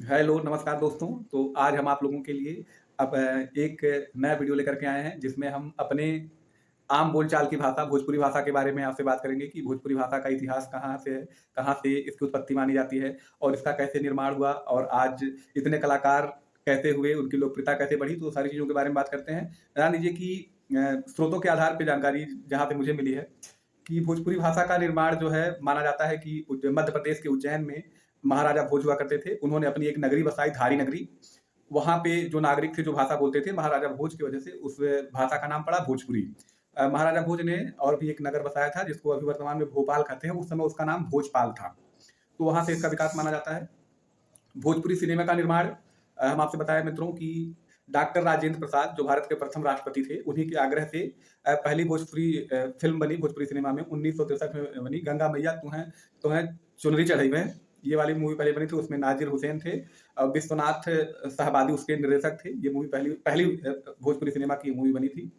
Hello, नमस्कार दोस्तों। तो आज हम आप लोगों के लिए अब एक नया वीडियो लेकर के आए हैं, जिसमें हम अपने आम बोलचाल की भाषा, भोजपुरी भाषा के बारे में आपसे बात करेंगे कि भोजपुरी भाषा का इतिहास कहाँ से इसकी उत्पत्ति मानी जाती है और इसका कैसे निर्माण हुआ और आज इतने कलाकार कैसे हुए, उनकी लोकप्रियता कैसे बढ़ी, तो सारी चीज़ों के बारे में बात करते हैं। जान लीजिए कि स्रोतों के आधार पे जानकारी जहाँ पे मुझे मिली है कि भोजपुरी भाषा का निर्माण जो है माना जाता है कि मध्य प्रदेश के उज्जैन में महाराजा भोज हुआ करते थे। उन्होंने अपनी एक नगरी बसाई, धारी नगरी। वहाँ पे जो नागरिक थे, जो भाषा बोलते थे, महाराजा भोज की वजह से उस भाषा का नाम पड़ा भोजपुरी। महाराजा भोज ने और भी एक नगर बसाया था, जिसको अभी वर्तमान में भोपाल कहते हैं। उस समय उसका नाम भोजपाल था। तो वहाँ से इसका विकास माना जाता है। भोजपुरी सिनेमा का निर्माण हम आपसे बताएँ मित्रों कि डॉक्टर राजेंद्र प्रसाद, जो भारत के प्रथम राष्ट्रपति थे, उन्हीं के आग्रह से पहली भोजपुरी फ़िल्म बनी भोजपुरी सिनेमा में 1963 में बनी, गंगा मैया तुहें चुनरी चढ़ई में। ये वाली मूवी पहले बनी थी, उसमें नाज़िर हुसैन थे। विश्वनाथ शाहबादी उसके निर्देशक थे। ये मूवी पहली पहली भोजपुरी सिनेमा की मूवी बनी थी।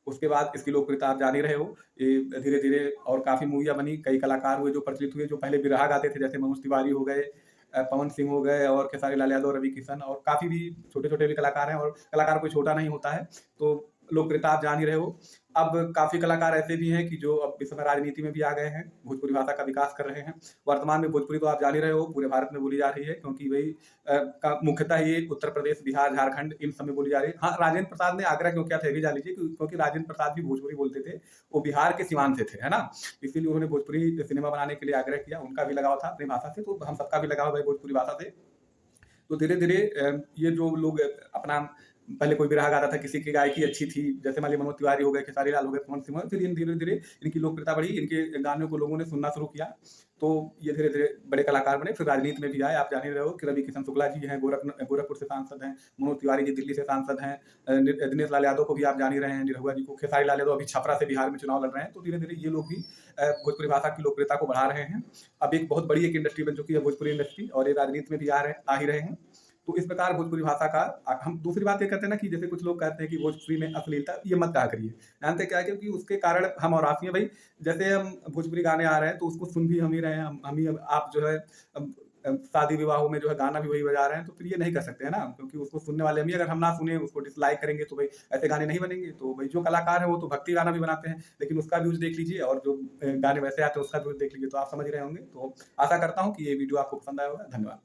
उसके बाद इसकी लोकप्रियता आप जान ही रहे हो। ये धीरे-धीरे और काफ़ी मूवियाँ बनी, कई कलाकार हुए जो प्रचलित हुए, जो पहले बिरहा गाते थे, जैसे मनोज तिवारी हो गए, पवन सिंह हो गए और खेसारी लाल यादव, रवि किशन और काफ़ी भी छोटे-छोटे भी कलाकार हैं और कलाकार कोई छोटा नहीं होता है। तो लोकप्रियता आप जान ही रहे हो। अब काफ़ी कलाकार ऐसे भी हैं कि जो अब इस समय राजनीति में भी आ गए हैं, भोजपुरी भाषा का विकास कर रहे हैं। वर्तमान में भोजपुरी तो आप जान ही रहे हो, पूरे भारत में बोली जा रही है, क्योंकि वही का मुख्यतः ये उत्तर प्रदेश, बिहार, झारखंड इन सब में बोली जा रही है। हाँ, राजेंद्र प्रसाद ने आग्रह क्यों किया था ये भी जान लीजिए, क्योंकि राजेंद्र प्रसाद भी भोजपुरी बोलते थे। वो बिहार के सीवान से थे, है ना? इसीलिए उन्होंने भोजपुरी सिनेमा बनाने के लिए आग्रह किया। उनका भी लगाव था अपनी भाषा से, तो हम सबका भी लगाव है भोजपुरी भाषा से। तो धीरे-धीरे ये जो लोग अपना पहले कोई बिरहा गाता था, किसी की गायकी अच्छी थी, जैसे मान लीजिए मनोज तिवारी हो गए, खेसारी लाल हो गए, पवन सिंह हो गए, फिर इन धीरे-धीरे इनकी लोकप्रियता बढ़ी, इनके गानों को लोगों ने सुनना शुरू किया। तो ये धीरे-धीरे बड़े कलाकार बने, फिर राजनीति में भी आए। आप जान ही रहे हो कि रवि किशन शुक्ला जी हैं, गोरखपुर से सांसद हैं, मनोज तिवारी जी दिल्ली से सांसद हैं, दिनेश लाल यादव को भी आप जान ही रहे हैं, निरहुआ जी को, खेसारी लाल यादव अभी छपरा से बिहार में चुनाव लड़ रहे हैं। तो धीरे-धीरे ये लोग भी भोजपुरी भाषा की लोकप्रियता को बढ़ा रहे हैं। अब एक बहुत बड़ी एक इंडस्ट्री बन चुकी है भोजपुरी इंडस्ट्री और ये राजनीति में भी आ ही रहे हैं। तो इस प्रकार भोजपुरी भाषा का हम दूसरी बात ये कहते हैं ना कि जैसे कुछ लोग कहते हैं कि भोजपुरी में अश्लीलता, ये मत कहा करिए। जानते क्या है, क्योंकि उसके कारण हम और आप ही हैं भई। जैसे हम भोजपुरी गाने आ रहे हैं तो उसको सुन भी हम ही रहे हैं। हम ही अब आप जो है शादी विवाहों में जो है गाना भी वही बजा रहे हैं, तो फिर ये नहीं कर सकते हैं ना, क्योंकि उसको सुनने वाले हम ही। अगर हम ना सुने, उसको डिसलाइक करेंगे तो भई ऐसे गाने नहीं बनेंगे। तो भई जो कलाकार हैं वो तो भक्ति गाना भी बनाते हैं, लेकिन उसका व्यूज़ देख लीजिए और जो गाने वैसे आते हैं उसका व्यूज़ देख लीजिए, तो आप समझ रहे होंगे। तो आशा करता हूँ कि ये वीडियो आपको पसंद आया होगा। धन्यवाद।